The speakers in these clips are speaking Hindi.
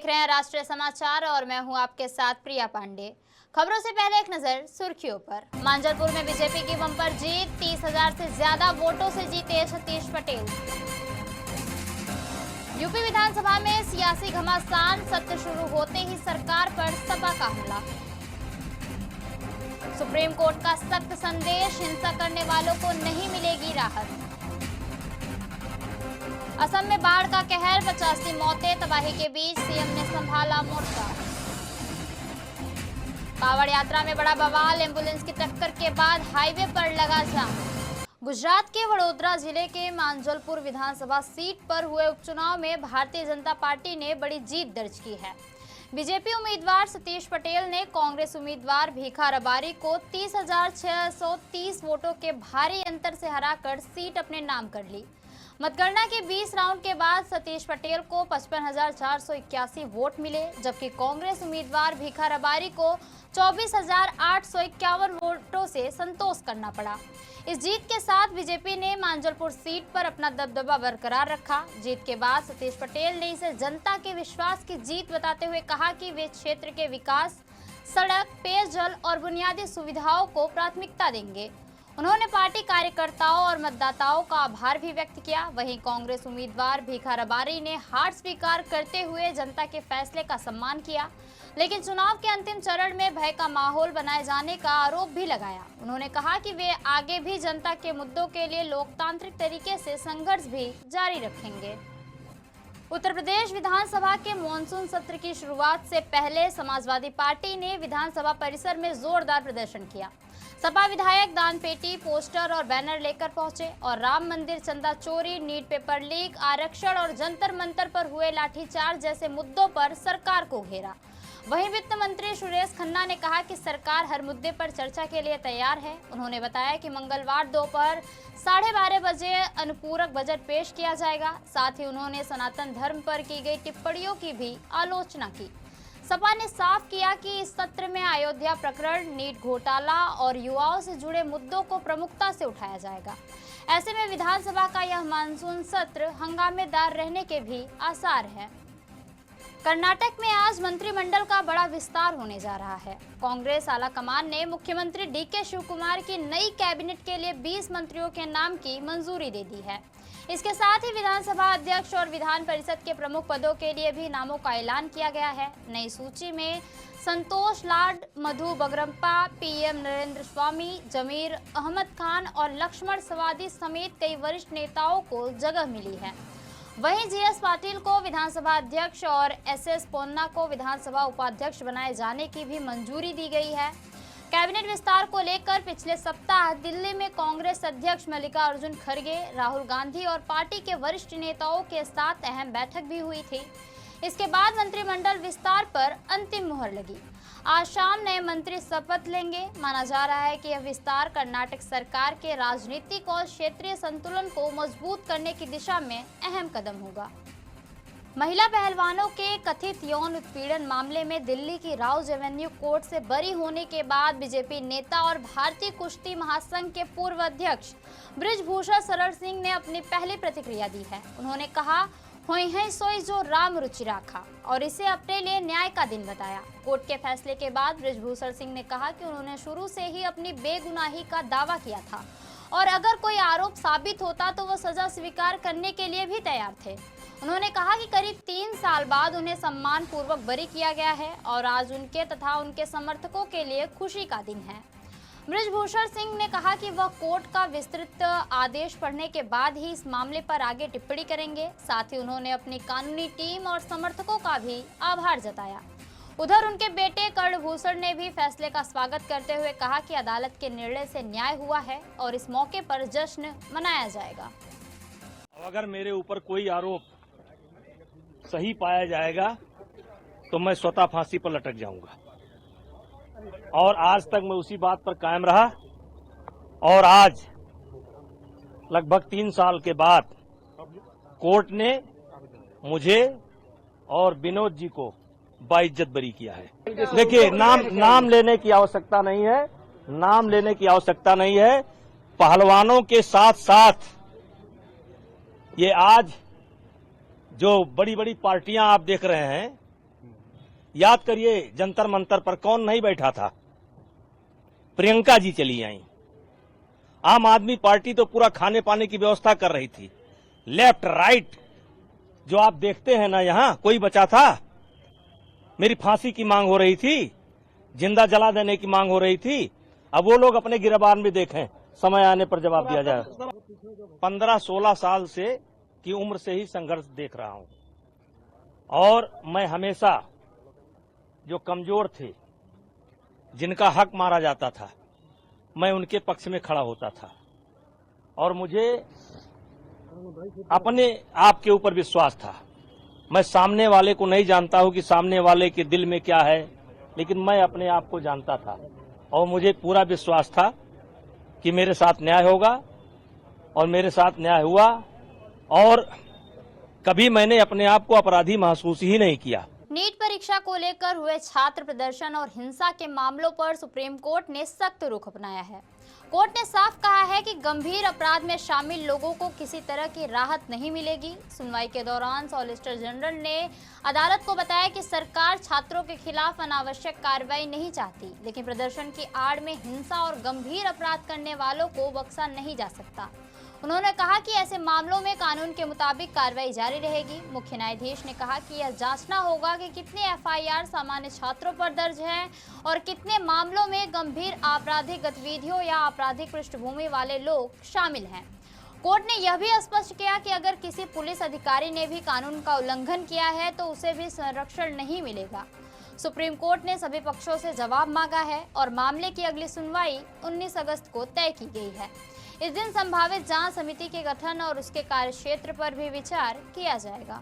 देख रहे हैं राष्ट्रीय समाचार और मैं हूं आपके साथ प्रिया पांडे। खबरों से पहले एक नजर सुर्खियों पर। मांजलपुर में बीजेपी की बम्पर जीत, 30,000 से ज्यादा वोटों से जीते सतीश पटेल। यूपी विधानसभा में सियासी घमासान, सत्र शुरू होते ही सरकार पर सपा का हमला। सुप्रीम कोर्ट का सख्त संदेश, हिंसा करने वालों को नहीं मिलेगी राहत। असम में बाढ़ का कहर, 85 मौतें, तबाही के बीच सीएम ने संभाला मोर्चा। कांवड़ यात्रा में बड़ा बवाल, एम्बुलेंस की टक्कर के बाद हाईवे पर लगा जाम। गुजरात के वडोदरा जिले के मांजलपुर विधानसभा सीट पर हुए उपचुनाव में भारतीय जनता पार्टी ने बड़ी जीत दर्ज की है। बीजेपी उम्मीदवार सतीश पटेल ने कांग्रेस उम्मीदवार भीखा रबारी को 30,630 वोटों के भारी अंतर से हराकर सीट अपने नाम कर ली। मतगणना के 20 राउंड के बाद सतीश पटेल को 55,481 वोट मिले, जबकि कांग्रेस उम्मीदवार भीखा रबारी को 24,851 वोटों से संतोष करना पड़ा। इस जीत के साथ बीजेपी ने मांजलपुर सीट पर अपना दबदबा बरकरार रखा। जीत के बाद सतीश पटेल ने इसे जनता के विश्वास की जीत बताते हुए कहा कि वे क्षेत्र के विकास, सड़क, पेयजल और बुनियादी सुविधाओं को प्राथमिकता देंगे। उन्होंने पार्टी कार्यकर्ताओं और मतदाताओं का आभार भी व्यक्त किया। वहीं कांग्रेस उम्मीदवार भीखा रबारी ने हार स्वीकार करते हुए जनता के फैसले का सम्मान किया, लेकिन चुनाव के अंतिम चरण में भय का माहौल बनाए जाने का आरोप भी लगाया। उन्होंने कहा कि वे आगे भी जनता के मुद्दों के लिए लोकतांत्रिक तरीके से संघर्ष भी जारी रखेंगे। उत्तर प्रदेश विधानसभा के मॉनसून सत्र की शुरुआत से पहले समाजवादी पार्टी ने विधानसभा परिसर में जोरदार प्रदर्शन किया। सपा विधायक दान पेटी, पोस्टर और बैनर लेकर पहुंचे और राम मंदिर चंदा चोरी, नीट पेपर लीक, आरक्षण और जंतर मंतर पर हुए लाठीचार्ज जैसे मुद्दों पर सरकार को घेरा। वहीं वित्त मंत्री सुरेश खन्ना ने कहा कि सरकार हर मुद्दे पर चर्चा के लिए तैयार है। उन्होंने बताया कि मंगलवार दोपहर 12:30 बजे अनुपूरक बजट पेश किया जाएगा। साथ ही उन्होंने सनातन धर्म पर की गई टिप्पणियों की भी आलोचना की। सपा ने साफ किया कि इस सत्र में अयोध्या प्रकरण, नीट घोटाला और युवाओं से जुड़े मुद्दों को प्रमुखता से उठाया जाएगा। ऐसे में विधानसभा का यह मानसून सत्र हंगामेदार रहने के भी आसार हैं। कर्नाटक में आज मंत्रिमंडल का बड़ा विस्तार होने जा रहा है। कांग्रेस आलाकमान ने मुख्यमंत्री डीके शिवकुमार की नई कैबिनेट के लिए 20 मंत्रियों के नाम की मंजूरी दे दी है। इसके साथ ही विधानसभा अध्यक्ष और विधान परिषद के प्रमुख पदों के लिए भी नामों का ऐलान किया गया है। नई सूची में संतोष लाड, मधु बगरम्पा, पीएम नरेंद्र स्वामी, जमीर अहमद खान और लक्ष्मण सवादी समेत कई वरिष्ठ नेताओं को जगह मिली है। वहीं जीएस पाटिल को विधानसभा अध्यक्ष और एसएस पोन्ना को विधानसभा उपाध्यक्ष बनाए जाने की भी मंजूरी दी गई है। कैबिनेट विस्तार को लेकर पिछले सप्ताह दिल्ली में कांग्रेस अध्यक्ष मल्लिकार्जुन खड़गे, राहुल गांधी और पार्टी के वरिष्ठ नेताओं के साथ अहम बैठक भी हुई थी। इसके बाद मंत्रिमंडल विस्तार पर अंतिम मुहर लगी। आज शाम नए मंत्री शपथ लेंगे। माना जा रहा है कि यह विस्तार कर्नाटक सरकार के राजनीतिक और क्षेत्रीय संतुलन को मजबूत करने की दिशा में अहम कदम होगा। महिला पहलवानों के कथित यौन उत्पीड़न मामले में दिल्ली की राउज एवेन्यू कोर्ट से बरी होने के बाद बीजेपी नेता और भारतीय कुश्ती महासंघ के पूर्व अध्यक्ष बृजभूषण शरण सिंह ने अपनी पहली प्रतिक्रिया दी है। उन्होंने कहा, होई है सोई जो राम रुचि राखा, और इसे अपने लिए न्याय का दिन बताया। कोर्ट के फैसले के बाद बृजभूषण सिंह ने कहा कि उन्होंने शुरू से ही अपनी बेगुनाही का दावा किया था और अगर कोई आरोप साबित होता तो वो सजा स्वीकार करने के लिए भी तैयार थे। उन्होंने कहा कि करीब 3 साल बाद उन्हें सम्मान पूर्वक बरी किया गया है और आज उनके तथा उनके समर्थकों के लिए खुशी का दिन है। बृजभूषण सिंह ने कहा कि वह कोर्ट का विस्तृत आदेश पढ़ने के बाद ही इस मामले पर आगे टिप्पणी करेंगे। साथ ही उन्होंने अपनी कानूनी टीम और समर्थकों का भी आभार जताया। उधर उनके बेटे कर्णभूषण ने भी फैसले का स्वागत करते हुए कहा कि अदालत के निर्णय से न्याय हुआ है और इस मौके पर जश्न मनाया जाएगा। अगर मेरे ऊपर कोई आरोप सही पाया जाएगा तो मैं स्वतः फांसी पर लटक जाऊंगा और आज तक मैं उसी बात पर कायम रहा और आज लगभग 3 साल के बाद कोर्ट ने मुझे और विनोद जी को बाइज्जत बरी किया है। देखिए, नाम लेने की आवश्यकता नहीं है, नाम लेने की आवश्यकता नहीं है। पहलवानों के साथ साथ ये आज जो बड़ी बड़ी पार्टियां आप देख रहे हैं, याद करिए जंतर मंतर पर कौन नहीं बैठा था? प्रियंका जी चली आई। आम आदमी पार्टी तो पूरा खाने पाने की व्यवस्था कर रही थी। लेफ्ट राइट जो आप देखते हैं ना, यहां कोई बचा था? मेरी फांसी की मांग हो रही थी, जिंदा जला देने की मांग हो रही थी। अब वो लोग अपने गिरबान में देखें, समय आने पर जवाब दिया जाए। 15-16 साल से की उम्र से ही संघर्ष देख रहा हूं और मैं हमेशा जो कमजोर थे, जिनका हक मारा जाता था, मैं उनके पक्ष में खड़ा होता था और मुझे अपने आप के ऊपर विश्वास था। मैं सामने वाले को नहीं जानता हूं कि सामने वाले के दिल में क्या है, लेकिन मैं अपने आप को जानता था और मुझे पूरा विश्वास था कि मेरे साथ न्याय होगा और मेरे साथ न्याय हुआ और कभी मैंने अपने आप को अपराधी महसूस ही नहीं किया। नीट परीक्षा को लेकर हुए छात्र प्रदर्शन और हिंसा के मामलों पर सुप्रीम कोर्ट ने सख्त रुख अपनाया है। कोर्ट ने साफ कहा है कि गंभीर अपराध में शामिल लोगों को किसी तरह की राहत नहीं मिलेगी। सुनवाई के दौरान सॉलिसिटर जनरल ने अदालत को बताया कि सरकार छात्रों के खिलाफ अनावश्यक कार्रवाई नहीं चाहती, लेकिन प्रदर्शन की आड़ में हिंसा और गंभीर अपराध करने वालों को बख्शा नहीं जा सकता। उन्होंने कहा कि ऐसे मामलों में कानून के मुताबिक कार्रवाई जारी रहेगी। मुख्य न्यायाधीश ने कहा कि यह जांचना होगा कि कितने एफआईआर सामान्य छात्रों पर दर्ज हैं और कितने मामलों में गंभीर आपराधिक गतिविधियों या आपराधिक पृष्ठभूमि वाले लोग शामिल हैं। कोर्ट ने यह भी स्पष्ट किया कि अगर किसी पुलिस अधिकारी ने भी कानून का उल्लंघन किया है तो उसे भी संरक्षण नहीं मिलेगा। सुप्रीम कोर्ट ने सभी पक्षों से जवाब मांगा है और मामले की अगली सुनवाई 19 अगस्त को तय की गई है। इस दिन संभावित जांच समिति के गठन और उसके कार्यक्षेत्र पर भी विचार किया जाएगा।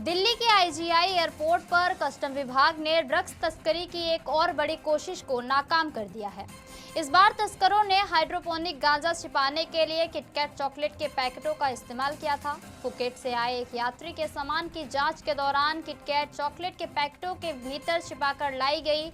दिल्ली के आईजीआई एयरपोर्ट पर कस्टम विभाग ने ड्रग्स तस्करी की एक और बड़ी कोशिश को नाकाम कर दिया है। इस बार तस्करों ने हाइड्रोपोनिक गांजा छिपाने के लिए किटकैट चॉकलेट के पैकेटों का इस्तेमाल किया था। फुकेट से आए एक यात्री के सामान की जांच के दौरान किटकैट चॉकलेट के पैकेटों के भीतर छिपाकर लाई गई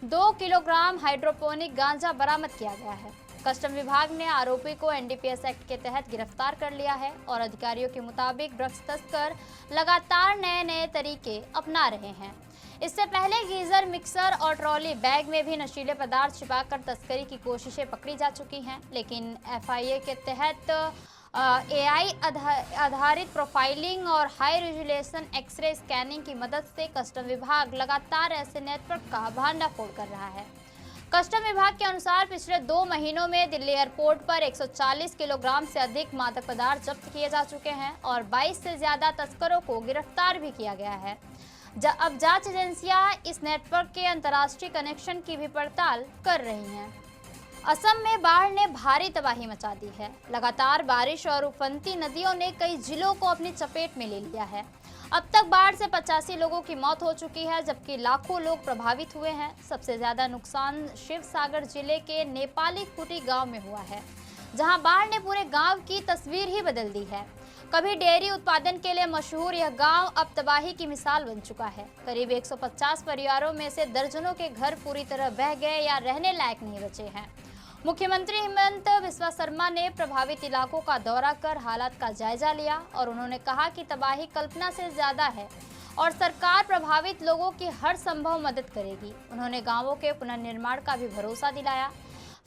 2 किलोग्राम हाइड्रोपोनिक गांजा बरामद किया गया है। कस्टम विभाग ने आरोपी को एनडीपीएस एक्ट के तहत गिरफ्तार कर लिया है और अधिकारियों के मुताबिक ड्रग्स तस्कर लगातार नए तरीके अपना रहे हैं। इससे पहले गीजर, मिक्सर और ट्रॉली बैग में भी नशीले पदार्थ छिपाकर तस्करी की कोशिशें पकड़ी जा चुकी हैं, लेकिन एफआईए के तहत एआई आधारित प्रोफाइलिंग और हाई रेजोल्यूशन एक्सरे स्कैनिंग की मदद से कस्टम विभाग लगातार ऐसे नेटवर्क का भंडाफोड़ कर रहा है। कस्टम विभाग के अनुसार पिछले 2 महीनों में दिल्ली एयरपोर्ट पर 140 किलोग्राम से अधिक मादक पदार्थ जब्त किए जा चुके हैं और 22 से ज्यादा तस्करों को गिरफ्तार भी किया गया है। अब जांच एजेंसियां इस नेटवर्क के अंतर्राष्ट्रीय कनेक्शन की भी पड़ताल कर रही हैं। असम में बाढ़ ने भारी तबाही मचा दी है। लगातार बारिश और उफनती नदियों ने कई जिलों को अपनी चपेट में ले लिया है। अब तक बाढ़ से 85 लोगों की मौत हो चुकी है, जबकि लाखों लोग प्रभावित हुए हैं। सबसे ज्यादा नुकसान शिवसागर जिले के नेपाली कुटी गांव में हुआ है, जहां बाढ़ ने पूरे गांव की तस्वीर ही बदल दी है। कभी डेयरी उत्पादन के लिए मशहूर यह गांव अब तबाही की मिसाल बन चुका है। करीब 150 परिवारों में से दर्जनों के घर पूरी तरह बह गए या रहने लायक नहीं बचे हैं। मुख्यमंत्री हेमंत बिस्वा शर्मा ने प्रभावित इलाकों का दौरा कर हालात का जायजा लिया और उन्होंने कहा कि तबाही कल्पना से ज्यादा है और सरकार प्रभावित लोगों की हर संभव मदद करेगी। उन्होंने गांवों के पुनर्निर्माण का भी भरोसा दिलाया।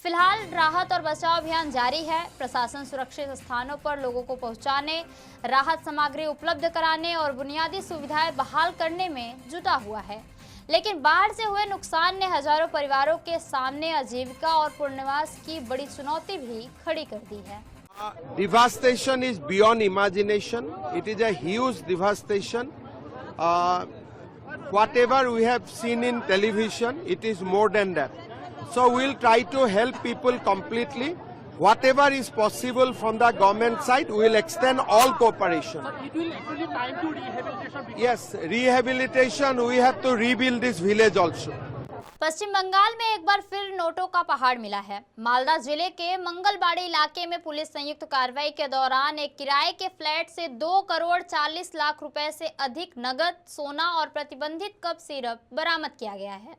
फिलहाल राहत और बचाव अभियान जारी है। प्रशासन सुरक्षित स्थानों पर लोगों को पहुंचाने, राहत सामग्री उपलब्ध कराने और बुनियादी सुविधाएं बहाल करने में जुटा हुआ है। लेकिन बाढ़ से हुए नुकसान ने हजारों परिवारों के सामने आजीविका और पुनर्वास की बड़ी चुनौती भी खड़ी कर दी है। Devastation is beyond imagination. It is a huge devastation. Whatever we have seen in television, it is more than that. So we'll try to help people completely. Whatever is possible from the government side, we will extend all cooperation. Sir, it will actually time to rehabilitation. Yes, rehabilitation, we have to rebuild this village also. पश्चिम बंगाल में एक बार फिर नोटों का पहाड़ मिला है। मालदा जिले के मंगलबाड़ी इलाके में पुलिस संयुक्त कार्रवाई के दौरान एक किराए के फ्लैट से 2 करोड़ 40 लाख रुपए से अधिक नगद, सोना और प्रतिबंधित कप सिरप बरामद किया गया है।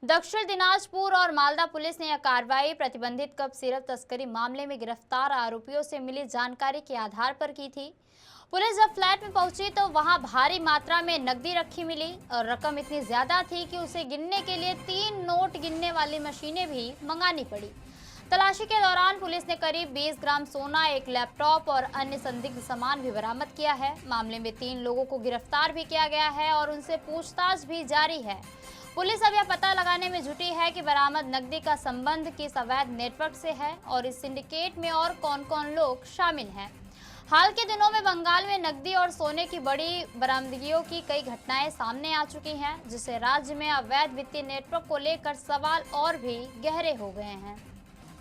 दक्षिण दिनाजपुर और मालदा पुलिस ने यह कार्रवाई प्रतिबंधित कप सिरप तस्करी मामले में गिरफ्तार आरोपियों से मिली जानकारी के आधार पर की थी। पुलिस जब फ्लैट में पहुंची तो वहां भारी मात्रा में नकदी रखी मिली और रकम इतनी ज्यादा थी कि उसे गिनने के लिए 3 नोट गिनने वाली मशीनें भी मंगानी पड़ी। तलाशी के दौरान पुलिस ने करीब 20 ग्राम सोना, एक लैपटॉप और अन्य संदिग्ध सामान भी बरामद किया है। मामले में 3 लोगों को गिरफ्तार भी किया गया है और उनसे पूछताछ भी जारी है। पुलिस अब यह पता लगाने में जुटी है कि बरामद नकदी का संबंध किस अवैध नेटवर्क से है और इस सिंडिकेट में और कौन-कौन लोग शामिल हैं। हाल के दिनों में बंगाल में नकदी और सोने की बड़ी बरामदगियों की कई घटनाएं सामने आ चुकी हैं, जिससे राज्य में अवैध वित्तीय नेटवर्क को लेकर सवाल और भी गहरे हो गए हैं।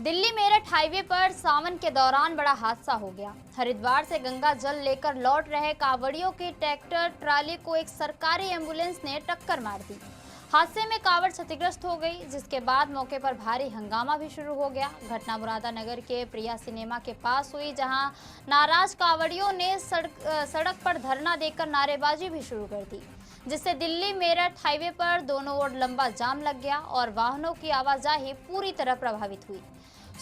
दिल्ली मेरठ हाईवे पर सावन के दौरान बड़ा हादसा हो गया। हरिद्वार से गंगा जल लेकर लौट रहे कांवड़ियों की ट्रैक्टर ट्राली को एक सरकारी एम्बुलेंस ने टक्कर मार दी। हादसे में कांवड़ क्षतिग्रस्त हो गई, जिसके बाद मौके पर भारी हंगामा भी शुरू हो गया। घटना मुरादानगर के प्रिया सिनेमा के पास हुई, जहां नाराज कांवड़ियों ने सड़क पर धरना देकर नारेबाजी भी शुरू कर दी, जिससे दिल्ली मेरठ हाईवे पर दोनों ओर लंबा जाम लग गया और वाहनों की आवाजाही पूरी तरह प्रभावित हुई।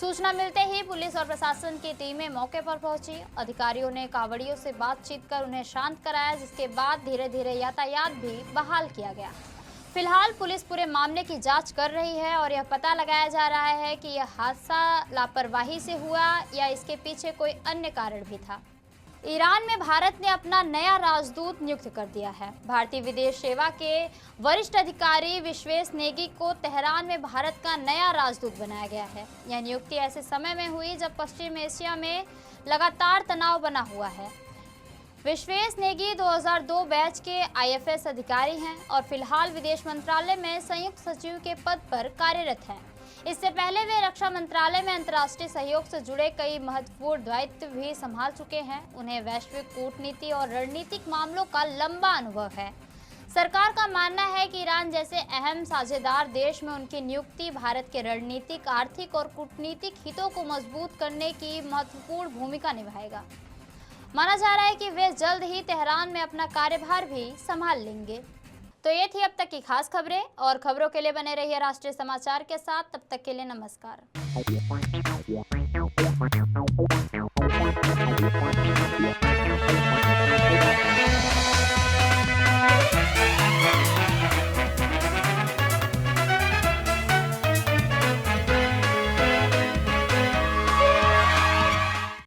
सूचना मिलते ही पुलिस और प्रशासन की टीमें मौके पर पहुंची। अधिकारियों ने कांवड़ियों से बातचीत कर उन्हें शांत कराया, जिसके बाद धीरे धीरे यातायात भी बहाल किया गया। फिलहाल पुलिस पूरे मामले की जांच कर रही है और यह पता लगाया जा रहा है कि यह हादसा लापरवाही से हुआ या इसके पीछे कोई अन्य कारण भी था। ईरान में भारत ने अपना नया राजदूत नियुक्त कर दिया है। भारतीय विदेश सेवा के वरिष्ठ अधिकारी विश्वेश नेगी को तेहरान में भारत का नया राजदूत बनाया गया है। यह नियुक्ति ऐसे समय में हुई जब पश्चिम एशिया में लगातार तनाव बना हुआ है। विश्वेश नेगी 2002 बैच के IFS अधिकारी हैं और फिलहाल विदेश मंत्रालय में संयुक्त सचिव के पद पर कार्यरत हैं। इससे पहले वे रक्षा मंत्रालय में अंतर्राष्ट्रीय सहयोग से जुड़े कई महत्वपूर्ण दायित्व भी संभाल चुके हैं। उन्हें वैश्विक कूटनीति और रणनीतिक मामलों का लंबा अनुभव है। सरकार का मानना है कि ईरान जैसे अहम साझेदार देश में उनकी नियुक्ति भारत के रणनीतिक, आर्थिक और कूटनीतिक हितों को मजबूत करने की महत्वपूर्ण भूमिका निभाएगा। माना जा रहा है कि वे जल्द ही तेहरान में अपना कार्यभार भी संभाल लेंगे। तो ये थी अब तक की खास खबरें, और खबरों के लिए बने रहिए राष्ट्रीय समाचार के साथ। तब तक के लिए नमस्कार।